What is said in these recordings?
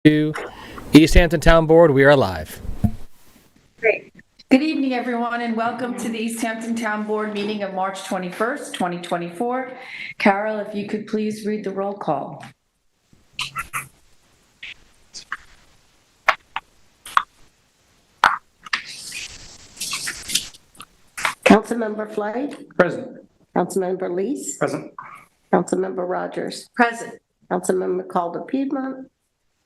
to East Hampton Town Board. We are live. Great. Good evening, everyone, and welcome to the East Hampton Town Board meeting of March 21st, 2024. Carol, if you could please read the roll call. Councilmember Flight, Present. Councilmember Lees, Present. Councilmember Rogers, Present. Councilmember Calder Piedmont,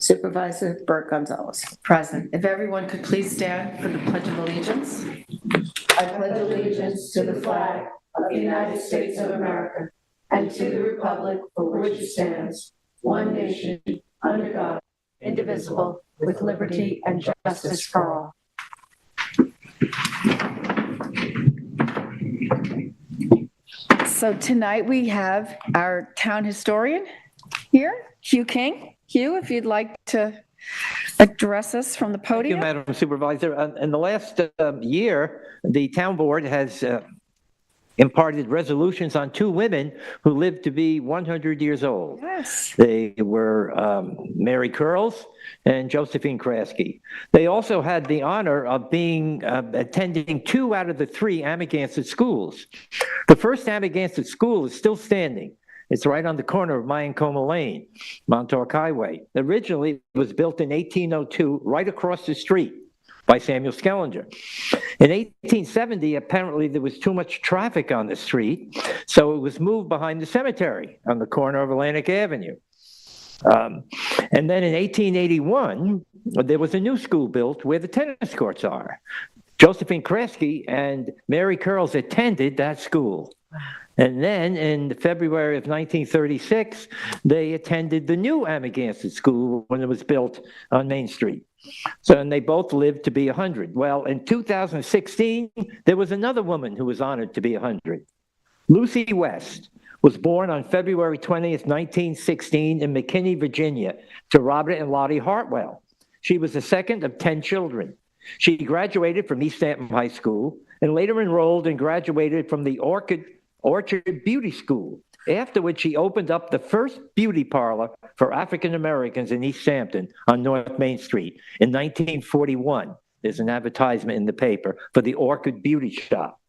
Supervisor Burke Gonzalez. Present. If everyone could please stand for the Pledge of Allegiance. I pledge allegiance to the flag of the United States of America and to the republic for which it stands, one nation, under God, indivisible, with liberty and justice for all. So tonight we have our town historian here, Hugh King. Hugh, if you'd like to address us from the Thank you, podium. Madam Supervisor. In the last year, the town board has imparted resolutions on two women who lived to be 100 years old. Yes. They were Mary Curls and Josephine Kraske. They also had the honor of attending 2 out of the 3 Amagansett schools. The first Amagansett school is still standing. It's right on the corner of Mayancoma Lane, Montauk Highway. Originally, it was built in 1802, right across the street by Samuel Skellinger. In 1870, apparently there was too much traffic on the street, so it was moved behind the cemetery on the corner of Atlantic Avenue. And then in 1881, there was a new school built where the tennis courts are. Josephine Kraske and Mary Curls attended that school. And then in February of 1936, they attended the new Amagansett School when it was built on Main Street. So, and they both lived to be 100. Well, in 2016, there was another woman who was honored to be 100. Lucy West was born on February 20th, 1916 in McKinney, Virginia, to Robert and Lottie Hartwell. She was the second of 10 children. She graduated from East Hampton High School and later enrolled and graduated from the Orchard Beauty School, after which she opened up the first beauty parlor for African Americans in East Hampton on North Main Street in 1941. There's an advertisement in the paper for the Orchid Beauty Shop.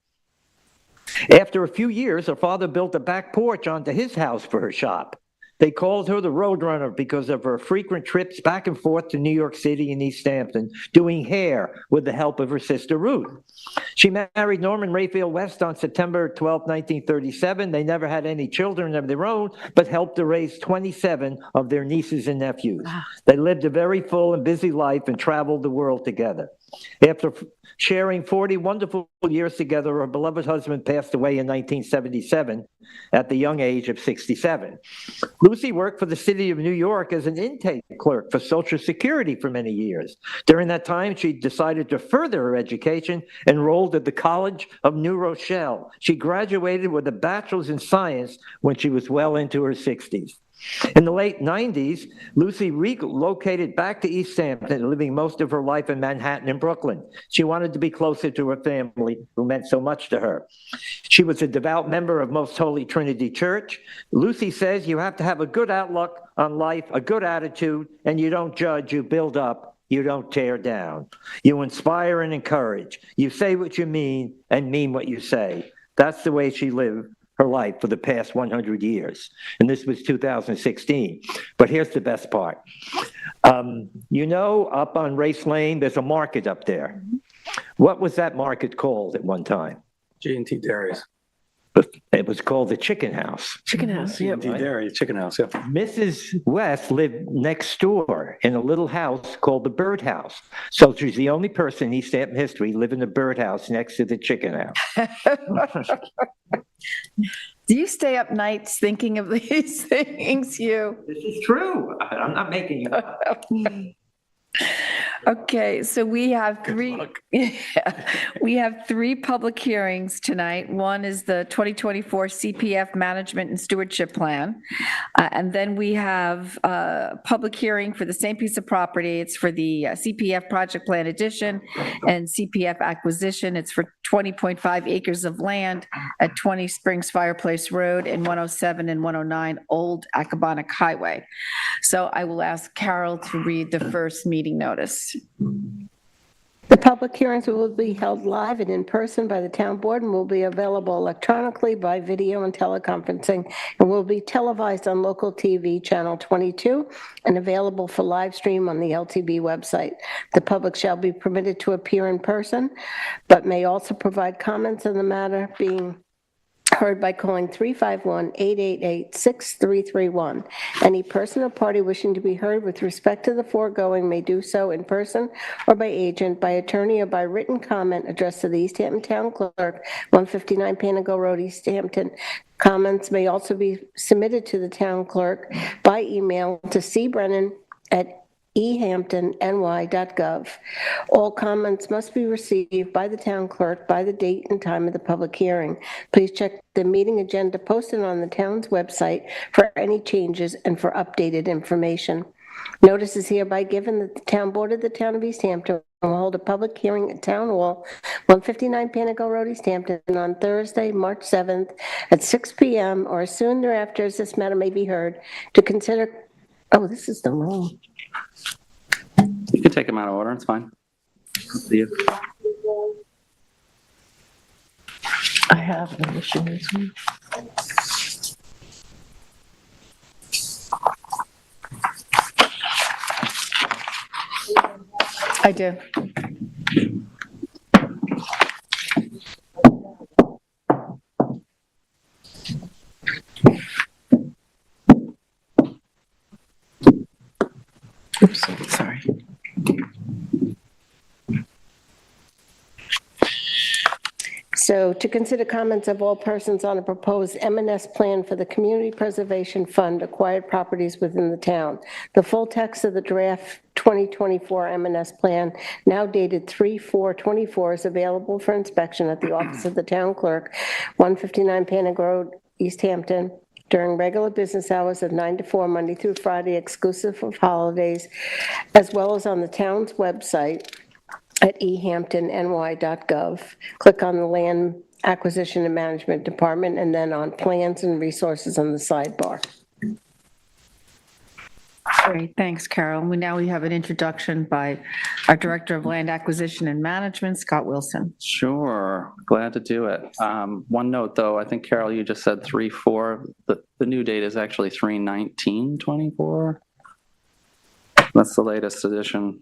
After a few years, her father built a back porch onto his house for her shop. They called her the Roadrunner because of her frequent trips back and forth to New York City and East Hampton, doing hair with the help of her sister Ruth. She married Norman Rayfield West on September 12, 1937. They never had any children of their own, but helped to raise 27 of their nieces and nephews. Wow. They lived a very full and busy life and traveled the world together. After sharing 40 wonderful years together, her beloved husband passed away in 1977 at the young age of 67. Lucy worked for the city of New York as an intake clerk for Social Security for many years. During that time, she decided to further her education, enrolled at the College of New Rochelle. She graduated with a bachelor's in science when she was well into her 60s. In the late 90s, Lucy relocated back to East Hampton, living most of her life in Manhattan and Brooklyn. She wanted to be closer to her family, who meant so much to her. She was a devout member of Most Holy Trinity Church. Lucy says you have to have a good outlook on life, a good attitude, and you don't judge, you build up, you don't tear down. You inspire and encourage. You say what you mean and mean what you say. That's the way she lived her life for the past 100 years. And this was 2016. But here's the best part. Up on Race Lane, there's a market up there. What was that market called at one time? G&T Dairies. It was called the Chicken House. Chicken House, yeah. G&T Dairies, Chicken House, yeah. Mrs. West lived next door in a little house called the Bird House. So she's the only person in East Hampton history living in the Bird House next to the Chicken House. Do you stay up nights thinking of these things, Hugh? This is true. I'm not making it up. Okay, so we have we have 3 public hearings tonight. One is the 2024 CPF Management and Stewardship Plan. And then we have a public hearing for the same piece of property. It's for the CPF Project Plan Addition and CPF Acquisition. It's for 20.5 acres of land at 20 Springs Fireplace Road and 107 and 109 Old Accabonac Highway. So I will ask Carol to read the first meeting notice. The public hearings will be held live and in person by the town board and will be available electronically by video and teleconferencing and will be televised on local TV channel 22 and available for live stream on the LTB website. The public shall be permitted to appear in person, but may also provide comments on the matter being heard by calling 351-888-6331. Any person or party wishing to be heard with respect to the foregoing may do so in person or by agent, by attorney, or by written comment addressed to the East Hampton Town Clerk, 159 Panago Road, East Hampton. Comments may also be submitted to the town clerk by email to cbrennan@ehamptonny.gov. All comments must be received by the town clerk by the date and time of the public hearing. Please check the meeting agenda posted on the town's website for any changes and for updated information. Notice is hereby given that the town board of the town of East Hampton will hold a public hearing at Town Hall, 159 Panago Road, East Hampton, on Thursday, March 7th at 6 p.m. or as soon thereafter as this matter may be heard to consider, oh, this is the wrong. You can take them out of order, it's fine. See you. I have an issue with this one. I do. Oops, sorry. So to consider comments of all persons on a proposed M&S plan for the Community Preservation Fund acquired properties within the town. The full text of the draft 2024 M&S plan, now dated 3/4/24, is available for inspection at the office of the town clerk, 159 Panago Road, East Hampton, during regular business hours of 9 to 4, Monday through Friday, exclusive of holidays, as well as on the town's website at ehamptonny.gov. Click on the Land Acquisition and Management Department and then on Plans and Resources on the sidebar. Great, thanks, Carol. We have an introduction by our Director of Land Acquisition and Management, Scott Wilson. Sure, glad to do it. One note though, I think Carol, you just said 3/4. The new date is actually 3/19/24. That's the latest edition.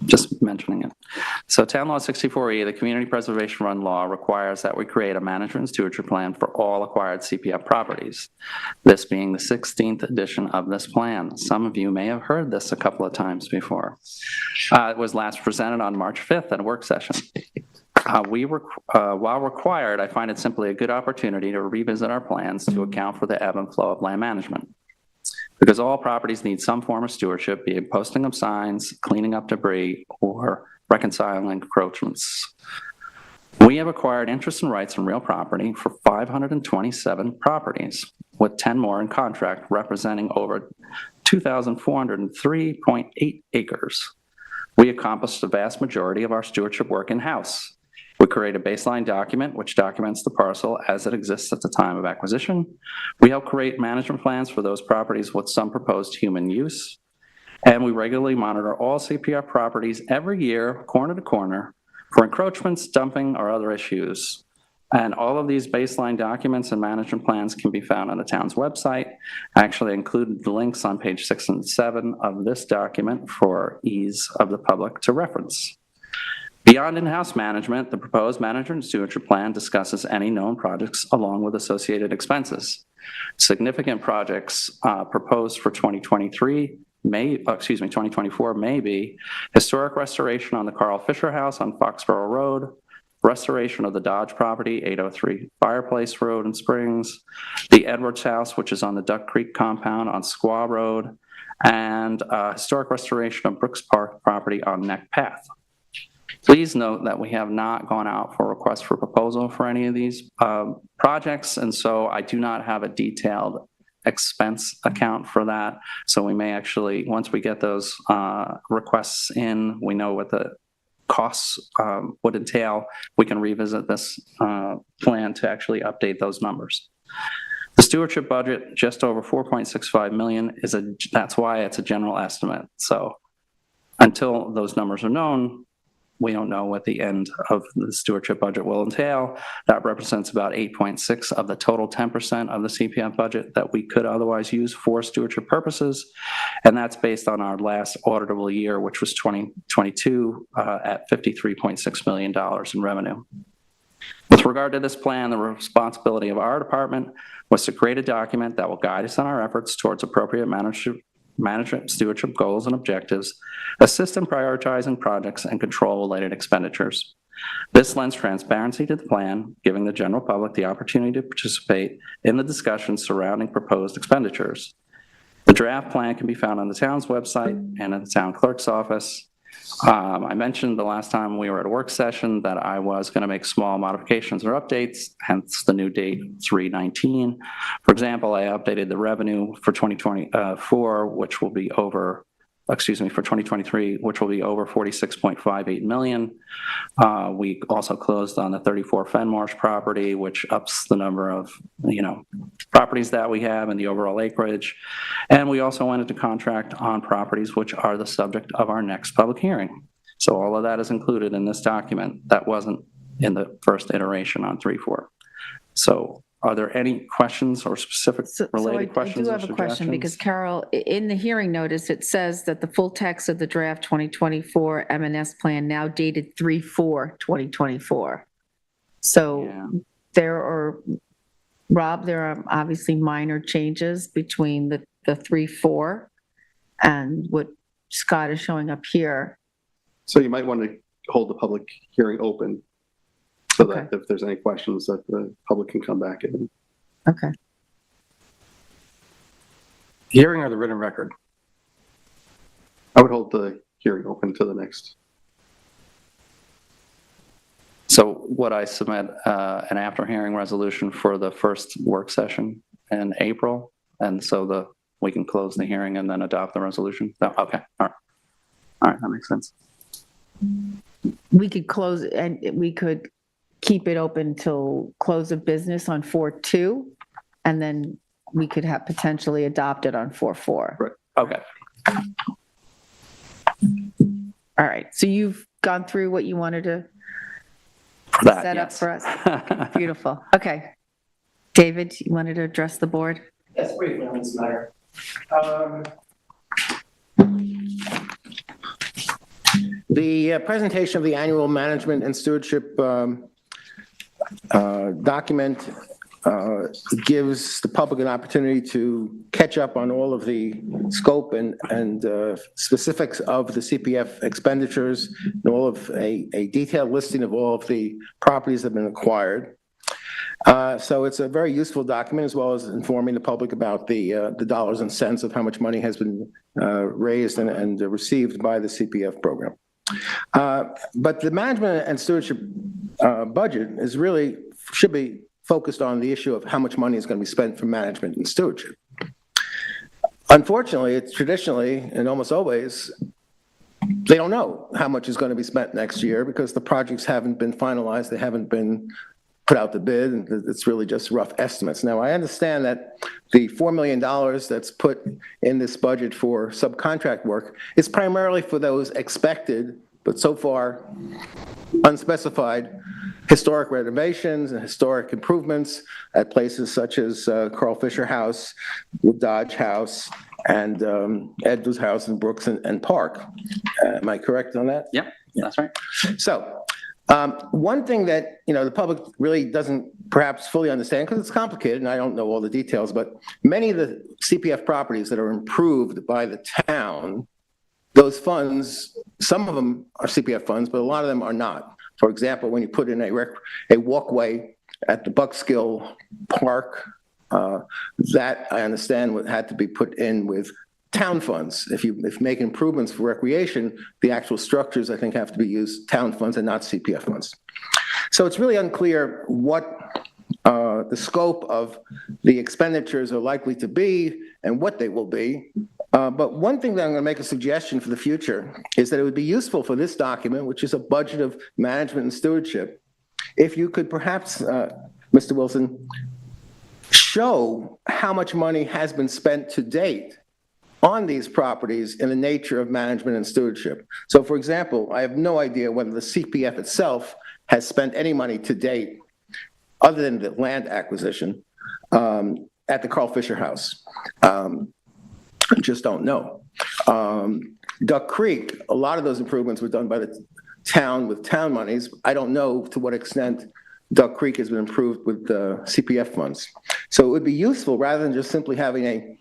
Just mentioning it. So Town Law 64E, the Community Preservation Run Law, requires that we create a management and stewardship plan for all acquired CPF properties, this being the 16th edition of this plan. Some of you may have heard this a couple of times before. It was last presented on March 5th at a work session. While required, I find it simply a good opportunity to revisit our plans to account for the ebb and flow of land management. Because all properties need some form of stewardship, be it posting of signs, cleaning up debris, or reconciling encroachments. We have acquired interest and rights in real property for 527 properties, with 10 more in contract representing over 2,403.8 acres. We accomplished the vast majority of our stewardship work in-house. We create a baseline document which documents the parcel as it exists at the time of acquisition. We help create management plans for those properties with some proposed human use. And we regularly monitor all CPF properties every year, corner to corner, for encroachments, dumping, or other issues. And all of these baseline documents and management plans can be found on the town's website. I actually included the links on page 6 and 7 of this document for ease of the public to reference. Beyond in-house management, the proposed management and stewardship plan discusses any known projects along with associated expenses. Significant projects proposed for 2024 may be historic restoration on the Carl Fisher House on Foxborough Road, restoration of the Dodge property, 803 Fireplace Road in Springs, the Edwards House, which is on the Duck Creek compound on Squaw Road, and historic restoration of Brooks Park property on Neck Path. Please note that we have not gone out for requests for proposal for any of these projects, and so I do not have a detailed expense account for that. So we may actually, once we get those requests in, we know what the costs would entail, we can revisit this plan to actually update those numbers. The stewardship budget, just over 4.65 million, that's why it's a general estimate. So until those numbers are known, we don't know what the end of the stewardship budget will entail. That represents about 8.6 of the total 10% of the CPF budget that we could otherwise use for stewardship purposes. And that's based on our last auditable year, which was 2022, at $53.6 million in revenue. With regard to this plan, the responsibility of our department was to create a document that will guide us in our efforts towards appropriate management stewardship goals and objectives, assist in prioritizing projects, and control related expenditures. This lends transparency to the plan, giving the general public the opportunity to participate in the discussions surrounding proposed expenditures. The draft plan can be found on the town's website and in the town clerk's office. I mentioned the last time we were at a work session that I was going to make small modifications or updates, hence the new date 3/19. For example, I updated the revenue for 2024, which will be over, for 2023, which will be over 46.58 million. We also closed on the 34 Fenmarsh property, which ups the number of, properties that we have and the overall acreage. And we also went into contract on properties which are the subject of our next public hearing. So all of that is included in this document. That wasn't in the first iteration on 3.4. So are there any questions or specific related questions or I do have a question because, suggestions? Carol, in the hearing notice, it says that the full text of the draft 2024 M&S plan now dated 3/4/2024. So Yeah. there are obviously minor changes between the 3/4 and what Scott is showing up here. So you might want to hold the public hearing open so Okay. that if there's any questions that the public can come back in. Okay. Hearing or the written record? I would hold the hearing open to the next. So would I submit an after hearing resolution for the first work session in April? And so we can close the hearing and then adopt the resolution? No, okay, all right, that makes sense. We could close it and we could keep it open till close of business on 4/2, and then we could have potentially adopt it on 4/4. Right. Okay, All right, so you've gone through what you wanted to that, set up yes. for us. Beautiful. Okay. David, you wanted to address the board? Yes, briefly on this matter. The presentation of the annual management and stewardship document gives the public an opportunity to catch up on all of the scope and specifics of the CPF expenditures and all of a detailed listing of all of the properties that have been acquired. So it's a very useful document, as well as informing the public about the dollars and cents of how much money has been raised and received by the CPF program. But the management and stewardship budget should be focused on the issue of how much money is going to be spent for management and stewardship. Unfortunately, it's traditionally and almost always, they don't know how much is going to be spent next year because the projects haven't been finalized, they haven't been put out the bid, and it's really just rough estimates. Now, I understand that the $4 million that's put in this budget for subcontract work is primarily for those expected, but so far unspecified, historic renovations and historic improvements at places such as Carl Fisher House, Dodge House, and Edwards House in Brooks and Park. Am I correct on that? Yep, that's right. So one thing that, the public really doesn't perhaps fully understand, because it's complicated and I don't know all the details, but many of the CPF properties that are improved by the town, those funds, some of them are CPF funds, but a lot of them are not. For example, when you put in a walkway at the Buckskill Park, that I understand had to be put in with town funds. If you make improvements for recreation, the actual structures, I think, have to be used town funds and not CPF funds. So it's really unclear what the scope of the expenditures are likely to be and what they will be. But one thing that I'm going to make a suggestion for the future is that it would be useful for this document, which is a budget of management and stewardship, if you could perhaps, Mr. Wilson, show how much money has been spent to date on these properties in the nature of management and stewardship. So for example, I have no idea whether the CPF itself has spent any money to date other than the land acquisition at the Carl Fisher House. I just don't know. Duck Creek, a lot of those improvements were done by the town with town monies. I don't know to what extent Duck Creek has been improved with the CPF funds. So it would be useful, rather than just simply having a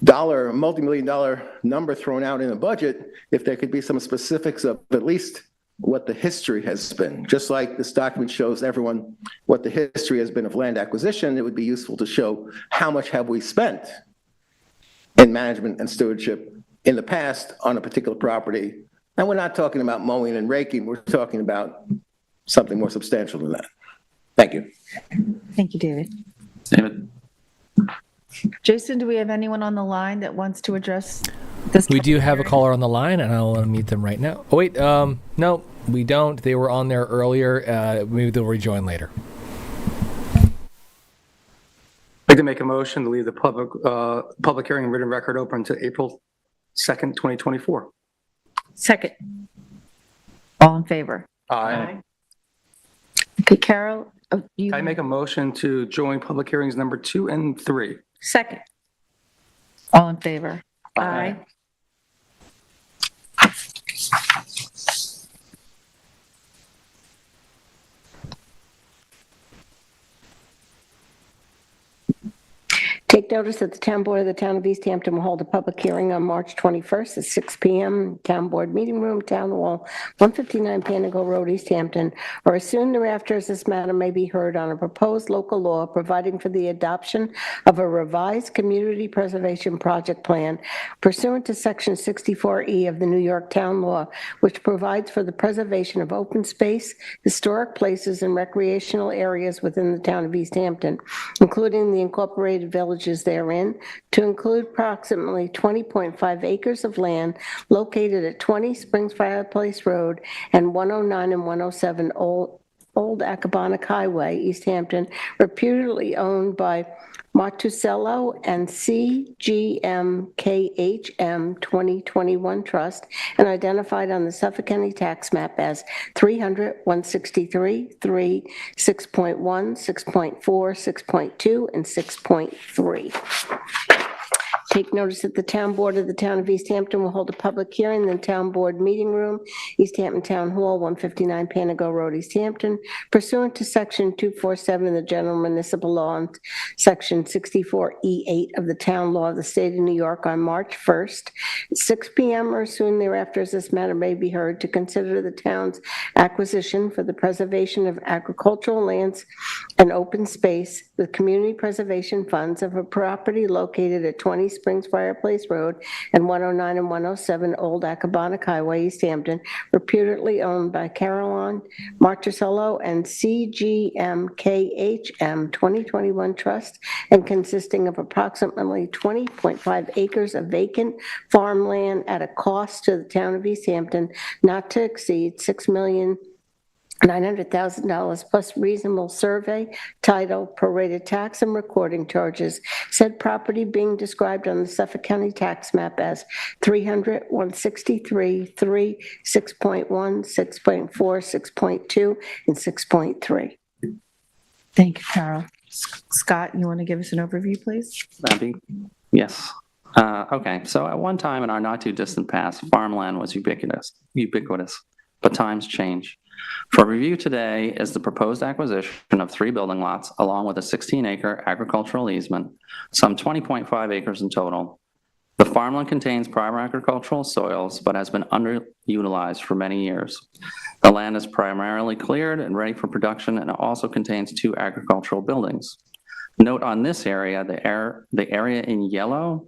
multi-million-dollar number thrown out in a budget, if there could be some specifics of at least what the history has been. Just like this document shows everyone what the history has been of land acquisition, it would be useful to show how much have we spent in management and stewardship in the past on a particular property. And we're not talking about mowing and raking, we're talking about something more substantial than that. Thank you. Thank you, David. David? Jason, do we have anyone on the line that wants to address this? We do have a caller on the line, and I'll meet them right now. Oh, wait, no, we don't. They were on there earlier. Maybe they'll rejoin later. I'd like to make a motion to leave the public hearing and written record open until April 2nd, 2024. Second. All in favor? Aye. Okay, Carol, you. I make a motion to join public hearings number 2 and 3. Second. All in favor? Aye. Take notice that the Town Board of the Town of East Hampton will hold a public hearing on March 21st at 6 p.m. Town Board Meeting Room, Town Hall, 159 Panago Road, East Hampton, or as soon thereafter as this matter may be heard on a proposed local law providing for the adoption of a revised community preservation project plan pursuant to Section 64E of the New York Town Law, which provides for the preservation of open space, historic places, and recreational areas within the Town of East Hampton, including the incorporated villages therein, to include approximately 20.5 acres of land located at 20 Springs Fireplace Road and 109 and 107 Old Accabonac Highway, East Hampton, reputedly owned by Martusello and CGM KHM 2021 Trust, and identified on the Suffolk County tax map as 300, 163, 3, 6.1, 6.4, 6.2, and 6.3. Take notice that the Town Board of the Town of East Hampton will hold a public hearing in the Town Board Meeting Room, East Hampton Town Hall, 159 Panago Road, East Hampton, pursuant to Section 247 of the General Municipal Law and Section 64E8 of the Town Law of the State of New York on March 1st, 6 p.m. or soon thereafter as this matter may be heard, to consider the town's acquisition for the preservation of agricultural lands and open space with community preservation funds of a property located at 20 Springs Fireplace Road and 109 and 107 Old Accabonac Highway, East Hampton, reputedly owned by Caroline Martusello and CGM KHM 2021 Trust, and consisting of approximately 20.5 acres of vacant farmland at a cost to the Town of East Hampton not to exceed $6,900,000 plus reasonable survey, title, prorated tax, and recording charges. Said property being described on the Suffolk County tax map as 300, 163, 3, 6.1, 6.4, 6.2, and 6.3. Thank you, Carol. Scott, you want to give us an overview, please? Yes. Okay, so at one time in our not too distant past, farmland was ubiquitous, but times change. For review today is the proposed acquisition of 3 building lots along with a 16-acre agricultural easement, some 20.5 acres in total. The farmland contains prime agricultural soils but has been underutilized for many years. The land is primarily cleared and ready for production, and it also contains 2 agricultural buildings. Note on this area, the area in yellow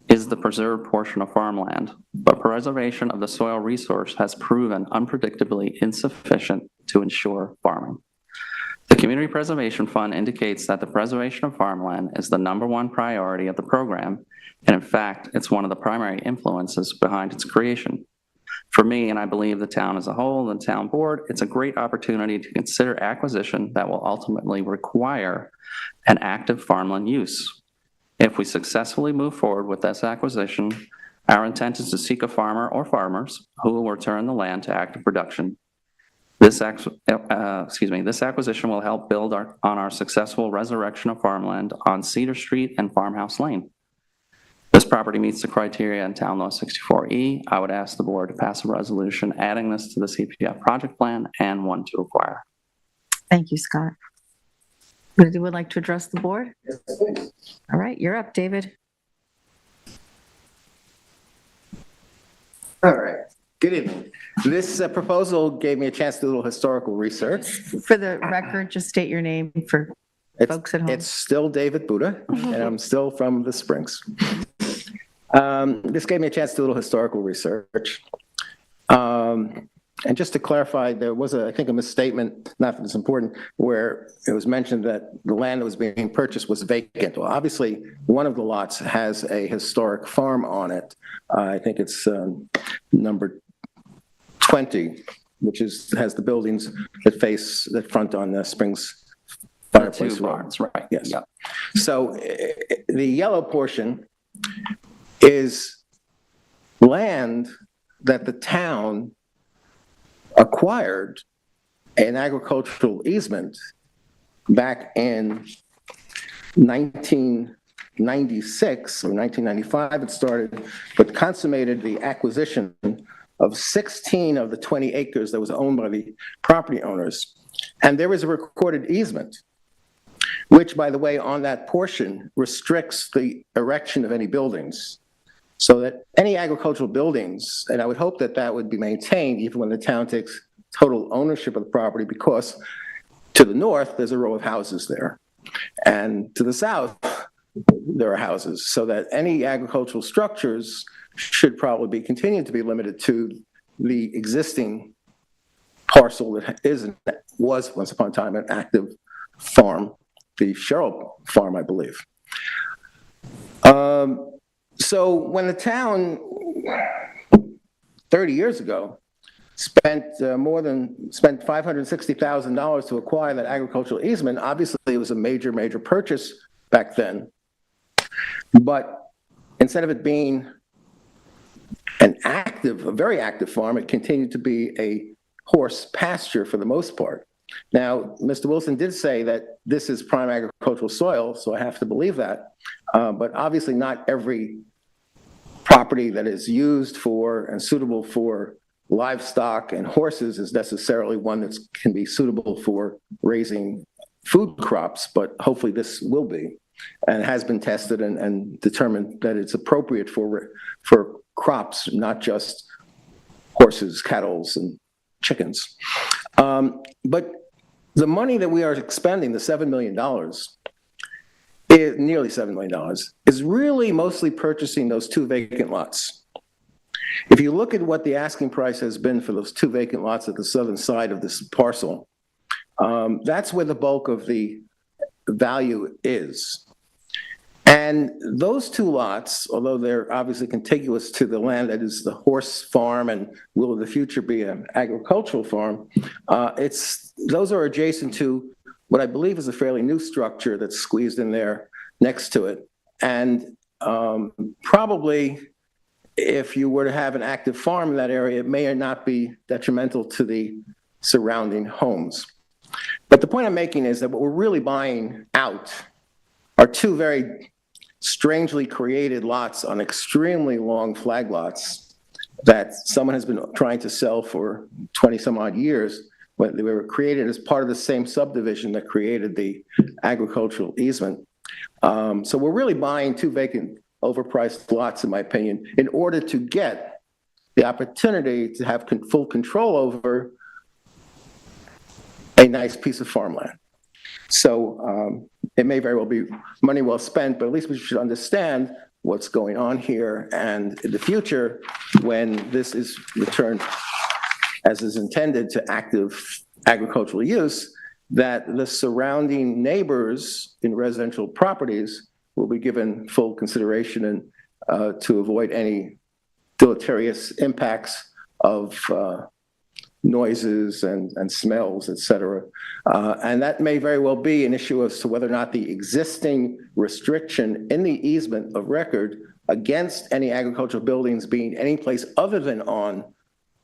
is the preserved portion of farmland, but preservation of the soil resource has proven unpredictably insufficient to ensure farming. The Community Preservation Fund indicates that the preservation of farmland is the #1 priority of the program, and in fact, it's one of the primary influences behind its creation. For me, and I believe the town as a whole and the town board, it's a great opportunity to consider acquisition that will ultimately require an active farmland use. If we successfully move forward with this acquisition, our intent is to seek a farmer or farmers who will return the land to active production. This acquisition will help build on our successful resurrection of farmland on Cedar Street and Farmhouse Lane. This property meets the criteria in Town Law 64E. I would ask the board to pass a resolution adding this to the CPF project plan and one to acquire. Thank you, Scott. Would anyone like to address the board? Yes, please. All right, you're up, David. All right. Good evening. This proposal gave me a chance to do a little historical research. For the record, just state your name for folks at home. It's still David Buddha, and I'm still from the Springs. This gave me a chance to do a little historical research. And just to clarify, there was, I think, a misstatement, not that it's important, where it was mentioned that the land that was being purchased was vacant. Well, obviously, one of the lots has a historic farm on it. I think it's number 20, which has the buildings that front on the Springs Fireplace Two Road. barns, right? Yes. Yep. So the yellow portion is land that the town acquired an agricultural easement back in 1996 or 1995 it started, but consummated the acquisition of 16 of the 20 acres that was owned by the property owners. And there is a recorded easement, which, by the way, on that portion restricts the erection of any buildings. So that any agricultural buildings, and I would hope that that would be maintained even when the town takes total ownership of the property, because to the north, there's a row of houses there. And to the south, there are houses. So that any agricultural structures should probably be continued to be limited to the existing parcel that was once upon a time an active farm, the Sherrill Farm, I believe. So when the town 30 years ago spent $560,000 to acquire that agricultural easement, obviously it was a major purchase back then. But instead of it being a very active farm, it continued to be a horse pasture for the most part. Now, Mr. Wilson did say that this is prime agricultural soil, so I have to believe that. But obviously not every property that is used for and suitable for livestock and horses is necessarily one that can be suitable for raising food crops, but hopefully this will be, and has been tested and determined that it's appropriate for crops, not just horses, cattle, and chickens. But the money that we are expending, the $7 million, nearly $7 million, is really mostly purchasing those 2 vacant lots. If you look at what the asking price has been for those 2 vacant lots at the southern side of this parcel, that's where the bulk of the value is. And those 2 lots, although they're obviously contiguous to the land that is the horse farm and will in the future be an agricultural farm, those are adjacent to what I believe is a fairly new structure that's squeezed in there next to it. And probably if you were to have an active farm in that area, it may or not be detrimental to the surrounding homes. But the point I'm making is that what we're really buying out are 2 very strangely created lots on extremely long flag lots that someone has been trying to sell for 20 some odd years, when they were created as part of the same subdivision that created the agricultural easement. So we're really buying 2 vacant, overpriced lots, in my opinion, in order to get the opportunity to have full control over a nice piece of farmland. So it may very well be money well spent, but at least we should understand what's going on here. And in the future, when this is returned as is intended to active agricultural use, that the surrounding neighbors in residential properties will be given full consideration and to avoid any deleterious impacts of noises and smells, et cetera. And that may very well be an issue as to whether or not the existing restriction in the easement of record against any agricultural buildings being any place other than on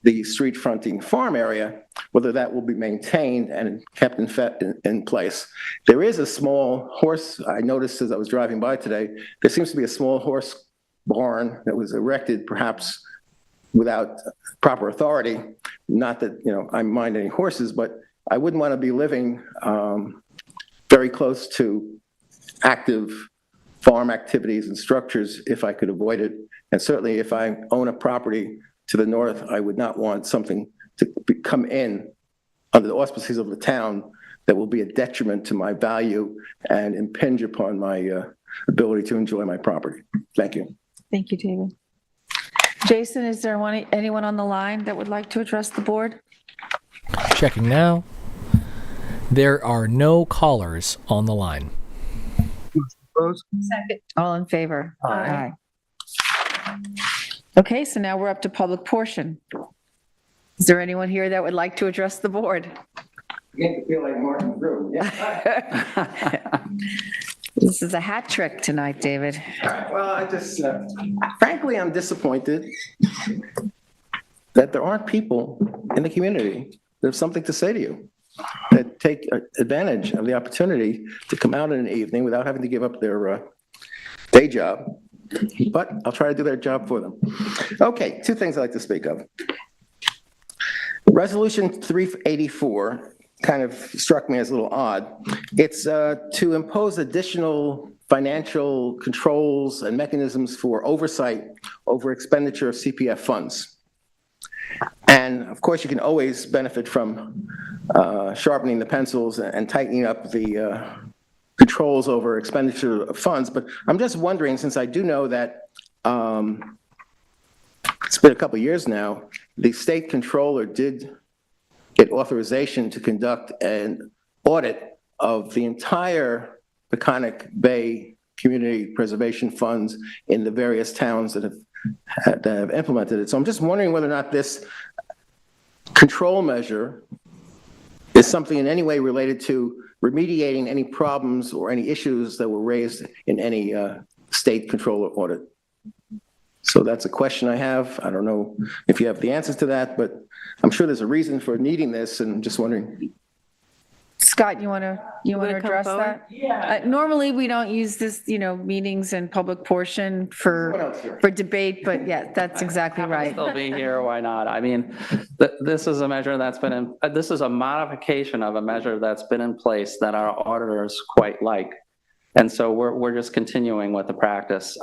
the street fronting farm area, whether that will be maintained and kept in place. There is a small horse, I noticed as I was driving by today, there seems to be a small horse barn that was erected perhaps without proper authority. Not that, I mind any horses, but I wouldn't want to be living very close to active farm activities and structures if I could avoid it. And certainly if I own a property to the north, I would not want something to come in under the auspices of the town that will be a detriment to my value and impinge upon my ability to enjoy my property. Thank you. Thank you, David. Jason, is there anyone on the line that would like to address the board? Checking now. There are no callers on the line. Opposed? Second. All in favor? Aye. Okay, so now we're up to public portion. Is there anyone here that would like to address the board? I feel like Martin Drew. This is a hat trick tonight, David. Well, I just, frankly, I'm disappointed that there aren't people in the community that have something to say to you, that take advantage of the opportunity to come out in an evening without having to give up their day job. But I'll try to do their job for them. Okay, two things I'd like to speak of. Resolution 384 kind of struck me as a little odd. It's to impose additional financial controls and mechanisms for oversight over expenditure of CPF funds. And of course, you can always benefit from sharpening the pencils and tightening up the controls over expenditure of funds. But I'm just wondering, since I do know that it's been a couple of years now, the state controller did get authorization to conduct an audit of the entire Peconic Bay community preservation funds in the various towns that have implemented it. So I'm just wondering whether or not this control measure is something in any way related to remediating any problems or any issues that were raised in any state controller audit. So that's a question I have. I don't know if you have the answers to that, but I'm sure there's a reason for needing this, and I'm just wondering. Scott, you want to address that? Yeah. Normally, we don't use this, meetings and public portion for debate, but yeah, that's exactly right. Still be here, why not? I mean, this is a measure that's been this is a modification of a measure that's been in place that our auditors quite like. And so we're just continuing with the practice.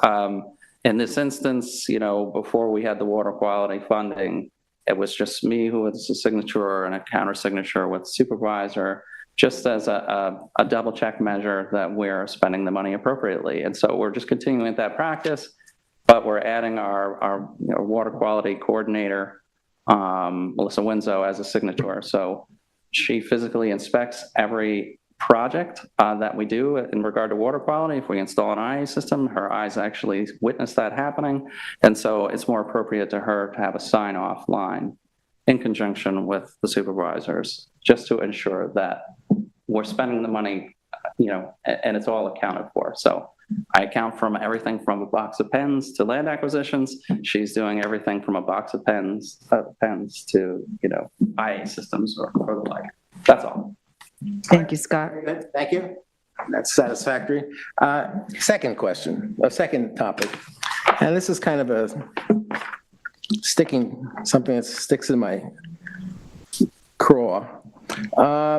In this instance, before we had the water quality funding, it was just me who was a signature and a counter signature with the supervisor, just as a double check measure that we're spending the money appropriately. And so we're just continuing with that practice, but we're adding our water quality coordinator, Melissa Winzo, as a signature. So she physically inspects every project that we do in regard to water quality. If we install an IA system, her eyes actually witness that happening. And so it's more appropriate to her to have a sign-off line in conjunction with the supervisors, just to ensure that we're spending the money, and it's all accounted for. So I account from everything from a box of pens to land acquisitions. She's doing everything from a box of pens to, IA systems or the like. That's all. Thank you, Scott. Thank you. That's satisfactory. Second topic, and this is kind of something that sticks in my craw.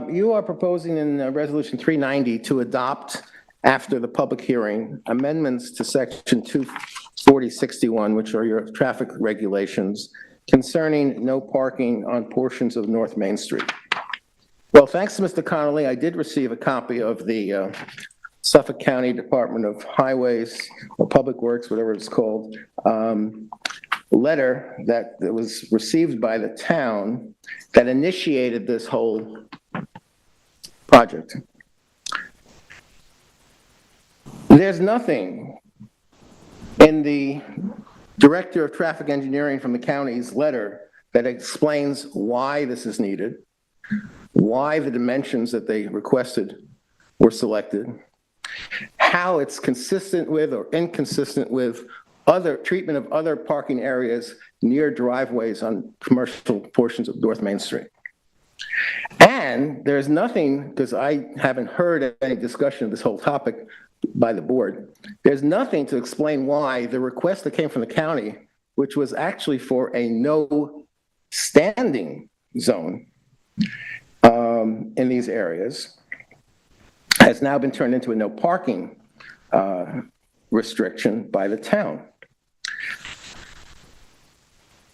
You are proposing in Resolution 390 to adopt, after the public hearing, amendments to Section 24061, which are your traffic regulations, concerning no parking on portions of North Main Street. Well, thanks to Mr. Connolly, I did receive a copy of the Suffolk County Department of Highways or Public Works, whatever it's called, letter that was received by the town that initiated this whole project. There's nothing in the Director of Traffic Engineering from the county's letter that explains why this is needed, why the dimensions that they requested were selected, how it's consistent with or inconsistent with other treatment of other parking areas near driveways on commercial portions of North Main Street. And there's nothing, because I haven't heard any discussion of this whole topic by the board, there's nothing to explain why the request that came from the county, which was actually for a no standing zone in these areas, has now been turned into a no parking restriction by the town.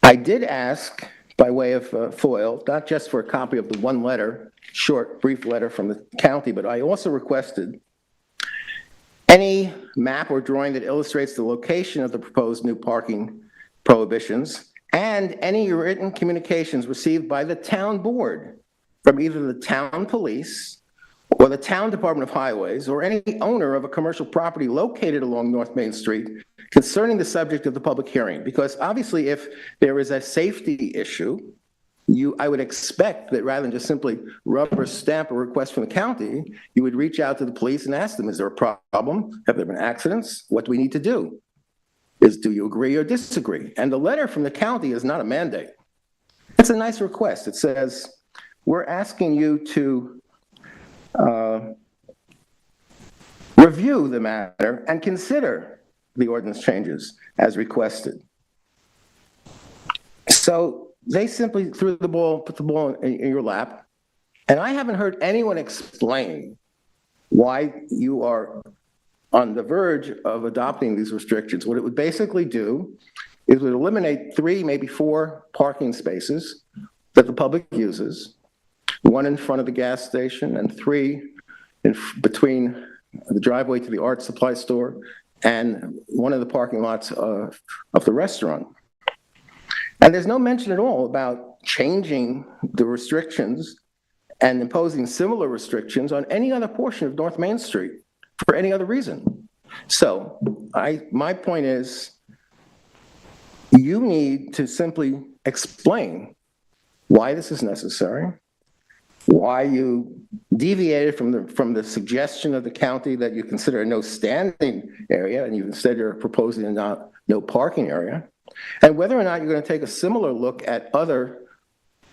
I did ask, by way of FOIL, not just for a copy of the one letter, short, brief letter from the county, but I also requested any map or drawing that illustrates the location of the proposed new parking prohibitions and any written communications received by the town board from either the town police or the town Department of Highways or any owner of a commercial property located along North Main Street concerning the subject of the public hearing. Because obviously if there is a safety issue, I would expect that rather than just simply rubber stamp a request from the county, you would reach out to the police and ask them, is there a problem? Have there been accidents? What do we need to do? Do you agree or disagree? And the letter from the county is not a mandate. It's a nice request. It says, we're asking you to review the matter and consider the ordinance changes as requested. So they simply put the ball in your lap. And I haven't heard anyone explain why you are on the verge of adopting these restrictions. What it would basically do is it would eliminate 3, maybe 4 parking spaces that the public uses, 1 in front of the gas station and 3 between the driveway to the art supply store and one of the parking lots of the restaurant. And there's no mention at all about changing the restrictions and imposing similar restrictions on any other portion of North Main Street for any other reason. So my point is, you need to simply explain why this is necessary, why you deviated from the suggestion of the county that you consider a no standing area, and you instead are proposing a no parking area, and whether or not you're going to take a similar look at other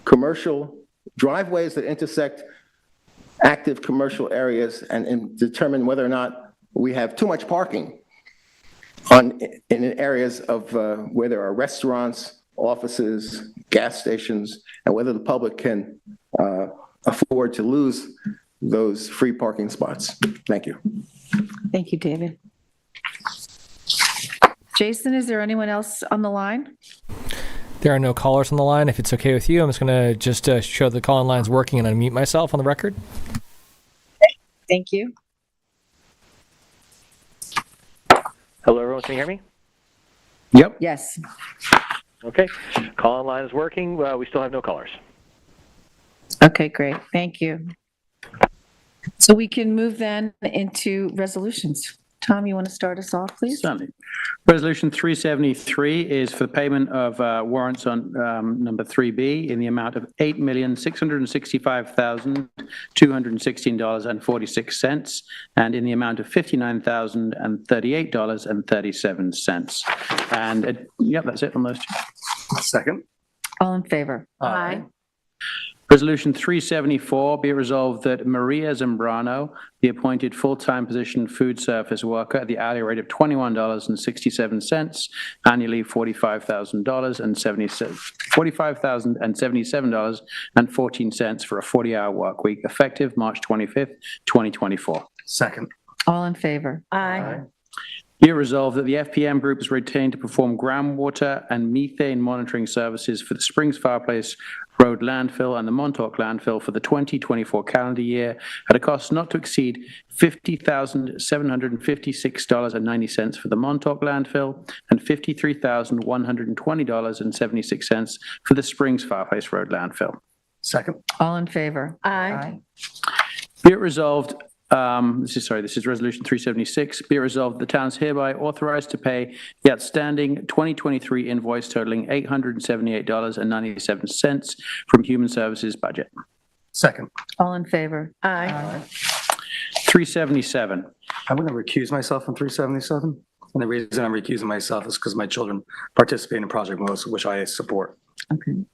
commercial driveways that intersect active commercial areas and determine whether or not we have too much parking in areas of where there are restaurants, offices, gas stations, and whether the public can afford to lose those free parking spots. Thank you. Thank you, David. Jason, is there anyone else on the line? There are no callers on the line. If it's okay with you, I'm just going to show the call-in line's working and unmute myself on the record. Thank you. Hello, everyone. Can you hear me? Yep. Yes. Okay. Call-in line is working. We still have no callers. Okay, great. Thank you. So we can move then into resolutions. Tom, you want to start us off, please? Certainly. Resolution 373 is for the payment of warrants on number 3B in the amount of $8,665,216.46 and in the amount of $59,038.37. And yep, that's it on those two. Second. All in favor? Aye. Resolution 374, be it resolved that Maria Zambrano be appointed full-time position food service worker at the hourly rate of $21.67, annually $45,077.14 for a 40-hour work week, effective March 25th, 2024. Second. All in favor? Aye. Be it resolved that the FPM Group is retained to perform groundwater and methane monitoring services for the Springs Fireplace Road landfill and the Montauk landfill for the 2024 calendar year at a cost not to exceed $50,756.90 for the Montauk landfill and $53,120.76 for the Springs Fireplace Road landfill. Second. All in favor? Aye. Be it resolved, this is Resolution 376. Be it resolved, the town is hereby authorized to pay the outstanding 2023 invoice totaling $878.97 from Human Services budget. Second. All in favor? Aye. 377. I'm going to recuse myself from 377. And the reason I'm recusing myself is because my children participate in Project MOST, which I support. Okay.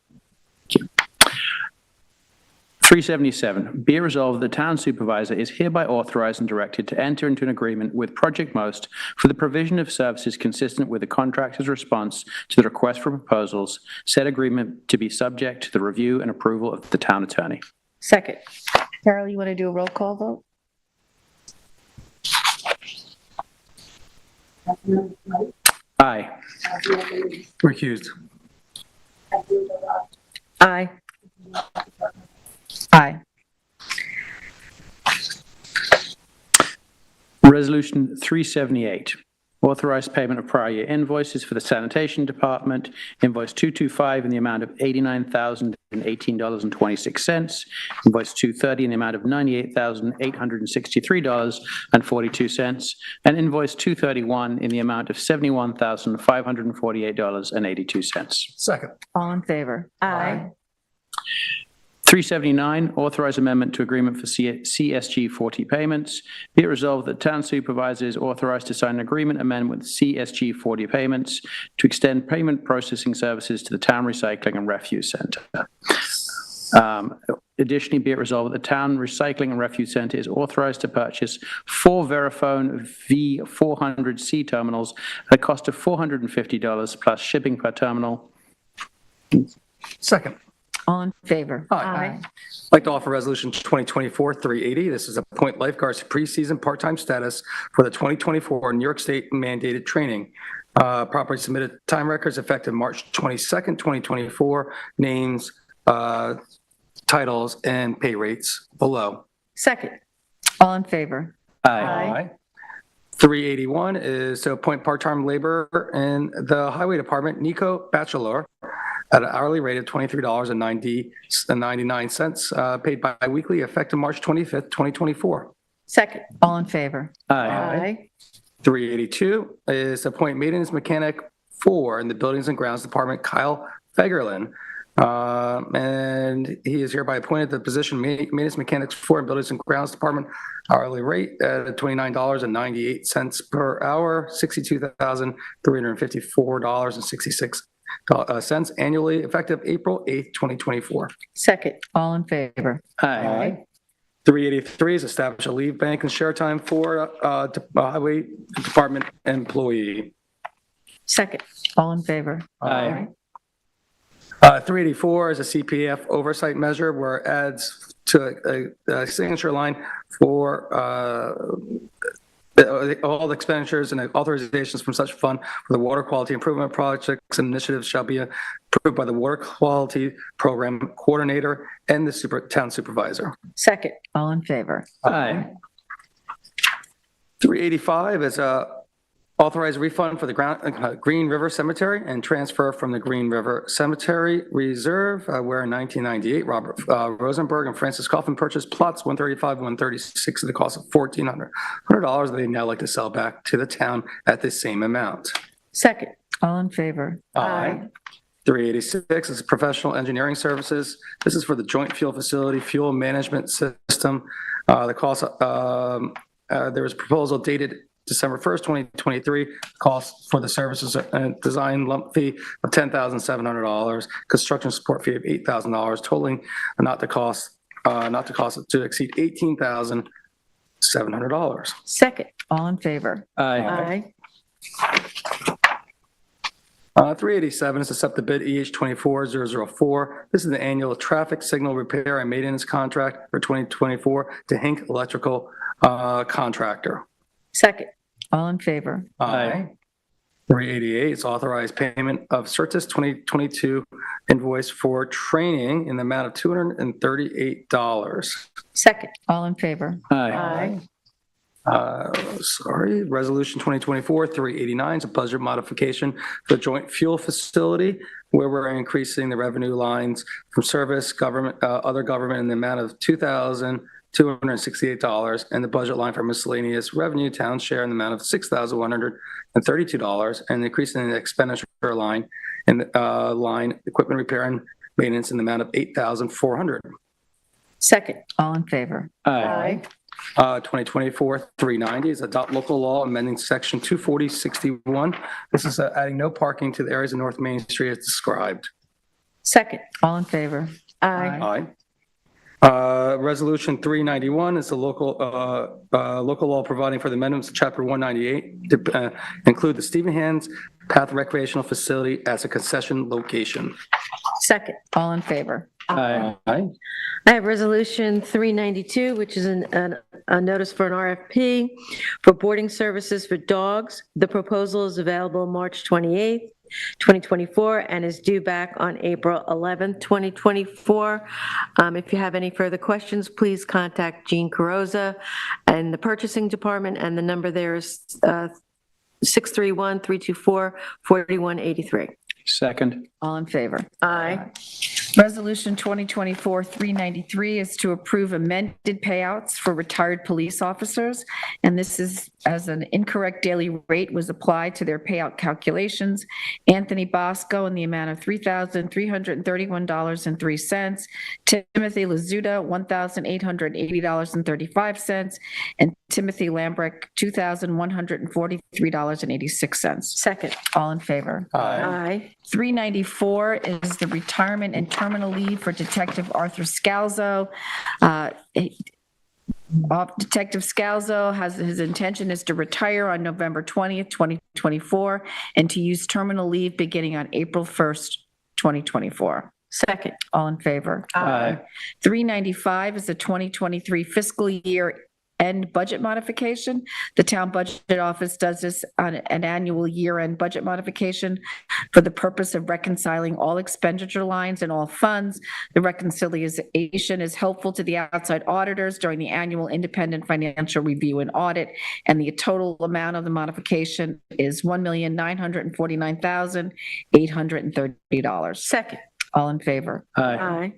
377, be it resolved, the town supervisor is hereby authorized and directed to enter into an agreement with Project MOST for the provision of services consistent with the contractor's response to the request for proposals, said agreement to be subject to the review and approval of the town attorney. Second. Carol, you want to do a roll call vote? Aye. Recused. Aye. Aye. Resolution 378, authorized payment of prior year invoices for the sanitation department, invoice 225 in the amount of $89,018.26, invoice 230 in the amount of $98,863.42, and invoice 231 in the amount of $71,548.82. Second. All in favor? Aye. 379, authorized amendment to agreement for CSG 40 payments. Be it resolved that town supervisor is authorized to sign an agreement amendment with CSG 40 payments to extend payment processing services to the town recycling and refuse center. Additionally, be it resolved that the town recycling and refuse center is authorized to purchase 4 Verifone V400C terminals at a cost of $450 plus shipping per terminal. Second. All in favor? Aye. I'd like to offer Resolution 2024-380. This is appoint lifeguards to preseason part-time status for the 2024 New York State mandated training. Properly submitted time records effective March 22nd, 2024. Names, titles, and pay rates below. Second. All in favor? Aye. 381 is to appoint part-time laborer in the Highway Department, Nico Bachelor, at an hourly rate of $23.99, paid bi-weekly, effective March 25th, 2024. Second. All in favor? Aye. 382 is to appoint maintenance mechanic 4 in the Buildings and Grounds Department, Kyle Fagerlin. And he is hereby appointed to the position maintenance mechanic 4 in Buildings and Grounds Department, hourly rate at $29.98 per hour, $62,354.66. Cents annually, effective April 8th, 2024. Second. All in favor? Aye. 383 is establish a leave bank and share time for Highway Department employee. Second. All in favor? Aye. 384 is a CPF oversight measure where it adds to a signature line for all the expenditures and authorizations from such fund for the water quality improvement projects and initiatives shall be approved by the Water Quality Program Coordinator and the town supervisor. Second. All in favor? Aye. 385 is authorized refund for the Green River Cemetery and transfer from the Green River Cemetery Reserve, where in 1998, Robert Rosenberg and Francis Coffin purchased plots 135 and 136 at the cost of $1,400. They now like to sell back to the town at the same amount. Second. All in favor? Aye. 386 is professional engineering services. This is for the joint fuel facility fuel management system. The cost, there was a proposal dated December 1st, 2023, cost for the services and design lump fee of $10,700, construction support fee of $8,000, totaling not to exceed $18,700. Second. All in favor? Aye. 387 is to accept the bid EH 24004. This is the annual traffic signal repair and maintenance contract for 2024 to Hink Electrical Contractor. Second. All in favor? Aye. 388 is authorized payment of Certus 2022 invoice for training in the amount of $238. Second. All in favor? Aye. Resolution 2024-389 is a budget modification for the joint fuel facility, where we're increasing the revenue lines from service, government, other government in the amount of $2,000 $268, and the budget line for miscellaneous revenue, town share in the amount of $6,132, and the increase in the expenditure line equipment repair and maintenance in the amount of $8,400. Second. All in favor? Aye. 2024-390 is adopt local law amending section 24061. This is adding no parking to the areas of North Main Street as described. Second. All in favor? Aye. Resolution 391 is the local law providing for the amendments to Chapter 198 to include the Stephen Hands Path Recreational Facility as a concession location. Second. All in favor? Aye. I have Resolution 392, which is a notice for an RFP for boarding services for dogs. The proposal is available March 28th, 2024, and is due back on April 11th, 2024. If you have any further questions, please contact Jean Carrozza and the purchasing department, and the number there is 631-324-4183. Second. All in favor? Aye. Resolution 2024-393 is to approve amended payouts for retired police officers, and this is as an incorrect daily rate was applied to their payout calculations. Anthony Bosco in the amount of $3,331.03, Timothy Lazuda $1,880.35, and Timothy Lambrick $2,143.86. Second. All in favor? Aye. 394 is the retirement and terminal leave for Detective Arthur Scalzo. Detective Scalzo has his intention is to retire on November 20th, 2024, and to use terminal leave beginning on April 1st, 2024. Second. All in favor? Aye. 395 is the 2023 fiscal year end budget modification. The town budget office does this on an annual year-end budget modification for the purpose of reconciling all expenditure lines and all funds. The reconciliation is helpful to the outside auditors during the annual independent financial review and audit, and the total amount of the modification is $1,949,830. Second. All in favor? Aye.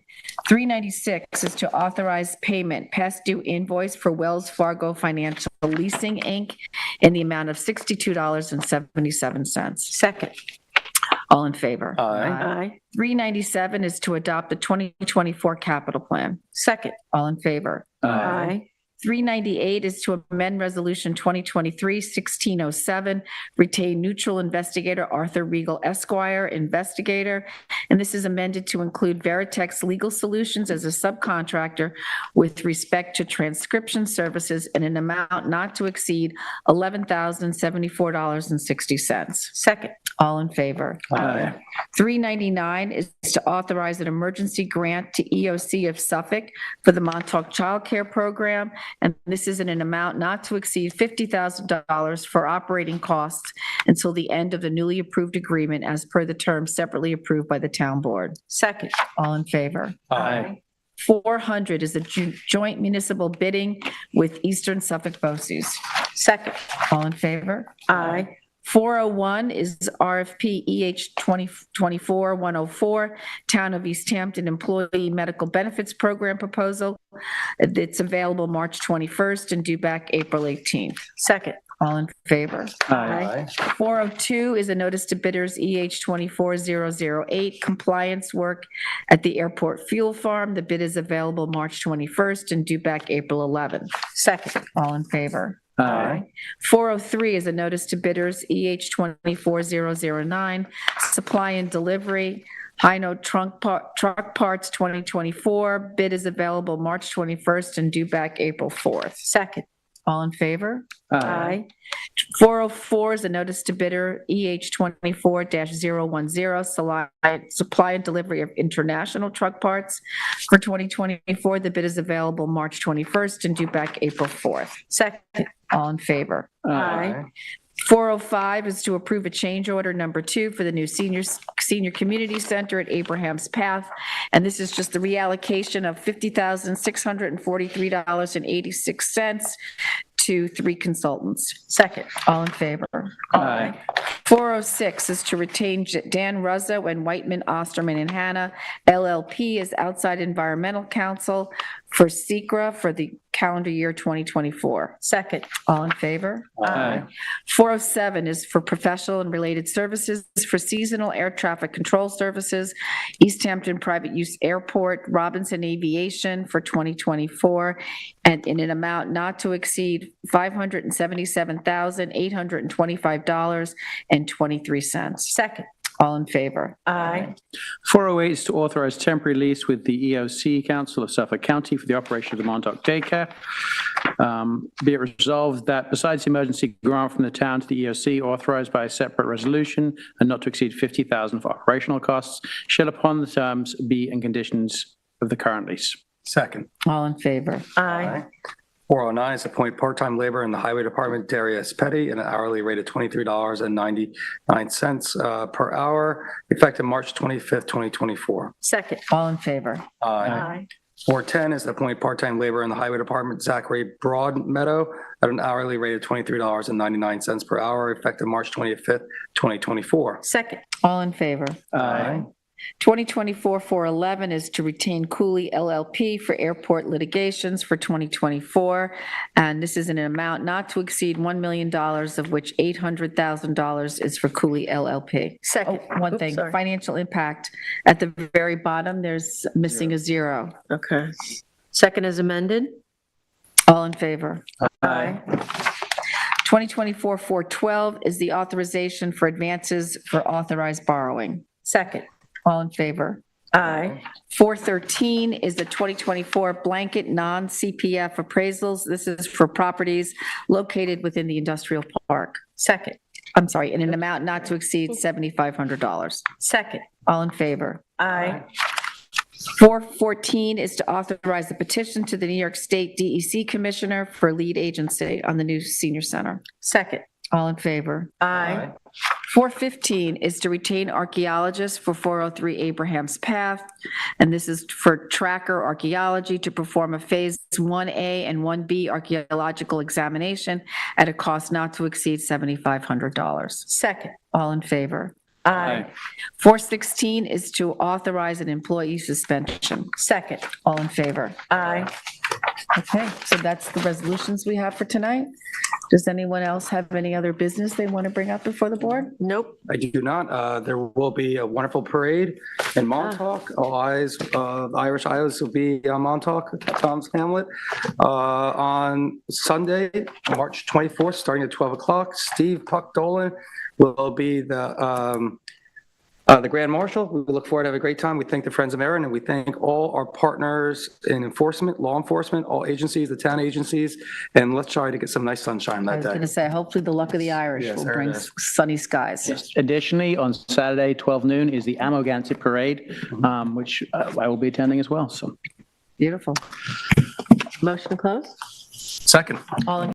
396 is to authorize payment past due invoice for Wells Fargo Financial Leasing, Inc. in the amount of $62.77. Second. All in favor? Aye. 397 is to adopt the 2024 capital plan. Second. All in favor? Aye. 398 is to amend Resolution 2023-1607, retain neutral investigator Arthur Regal Esquire, investigator, and this is amended to include Veritex Legal Solutions as a subcontractor with respect to transcription services in an amount not to exceed $11,074.60. Second. All in favor? Aye. 399 is to authorize an emergency grant to EOC of Suffolk for the Montauk Child Care Program, and this is in an amount not to exceed $50,000 for operating costs until the end of the newly approved agreement as per the terms separately approved by the town board. Second. All in favor? Aye. 400 is a joint municipal bidding with Eastern Suffolk BOCES. Second. All in favor? Aye. 401 is RFP EH 2024-104, Town of East Hampton Employee Medical Benefits Program proposal. It's available March 21st and due back April 18th. Second. All in favor? Aye. 402 is a notice to bidders EH 24008, compliance work at the airport fuel farm. The bid is available March 21st and due back April 11th. Second. All in favor? Aye. 403 is a notice to bidders EH 24009, supply and delivery, Hino truck parts 2024. Bid is available March 21st and due back April 4th. Second. All in favor? Aye. 404 is a notice to bidder EH 24-010, supply and delivery of international truck parts for 2024. The bid is available March 21st and due back April 4th. Second. All in favor? Aye. 405 is to approve a change order number 2 for the new senior community center at Abraham's Path. And this is just the reallocation of $50,643.86 to 3 consultants. Second. All in favor? Aye. 406 is to retain Dan Ruzzo and Whiteman, Osterman, and Hannah, LLP as outside environmental counsel for SECRA for the calendar year 2024. Second. All in favor? Aye. 407 is for professional and related services for seasonal air traffic control services, East Hampton Private Use Airport, Robinson Aviation for 2024, and in an amount not to exceed $577,825.23. Second. All in favor? Aye. 408 is to authorize temporary lease with the EOC Council of Suffolk County for the operation of the Montauk Daycare. Be it resolved that besides the emergency grant from the town to the EOC authorized by a separate resolution and not to exceed $50,000 for operational costs, shall upon the terms be and conditions of the current lease. Second. All in favor? Aye. 409 is appoint part-time labor in the Highway Department, Darius Petty, at an hourly rate of $23.99 per hour, effective March 25th, 2024. Second. All in favor? Aye. 410 is appoint part-time labor in the Highway Department, Zachary Broadmeadow, at an hourly rate of $23.99 per hour, effective March 25th, 2024. Second. All in favor? Aye. 2024-411 is to retain Cooley LLP for airport litigations for 2024, and this is an amount not to exceed $1 million, of which $800,000 is for Cooley LLP. Second. Oh, one Oops, thing, sorry. financial impact, at the very bottom, there's missing a zero. Okay. Second is amended. All in favor? Aye. 2024-412 is the authorization for advances for authorized borrowing. Second. All in favor? Aye. 413 is the 2024 blanket non-CPF appraisals. This is for properties located within the industrial park. Second. I'm sorry, in an amount not to exceed $7,500. Second. All in favor? Aye. 414 is to authorize the petition to the New York State DEC Commissioner for lead agency on the new senior center. Second. All in favor? Aye. 415 is to retain archaeologists for 403 Abraham's Path, and this is for Tracker Archaeology to perform a Phase 1A and 1B archaeological examination at a cost not to exceed $7,500. Second. All in favor? Aye. 416 is to authorize an employee suspension. Second. All in favor? Aye. Okay, so that's the resolutions we have for tonight. Does anyone else have any other business they want to bring up before the board? Nope. I do not. There will be a wonderful parade in Montauk. All eyes, Irish Isles will be on Montauk, Tom's Hamlet, on Sunday, March 24th, starting at 12 o'clock. Steve Puck Dolan will be the Grand Marshal. We look forward to have a great time. We thank the Friends of Erin, and we thank all our partners in enforcement, law enforcement, all agencies, the town agencies, and let's try to get some nice sunshine I that was going day. to say, hopefully the luck of the Irish Yes, will there it bring is. sunny skies. Additionally, on Saturday, 12 noon, is the Amagansett Parade, which I will be attending as well, so. Beautiful. Motion closed? Second. All in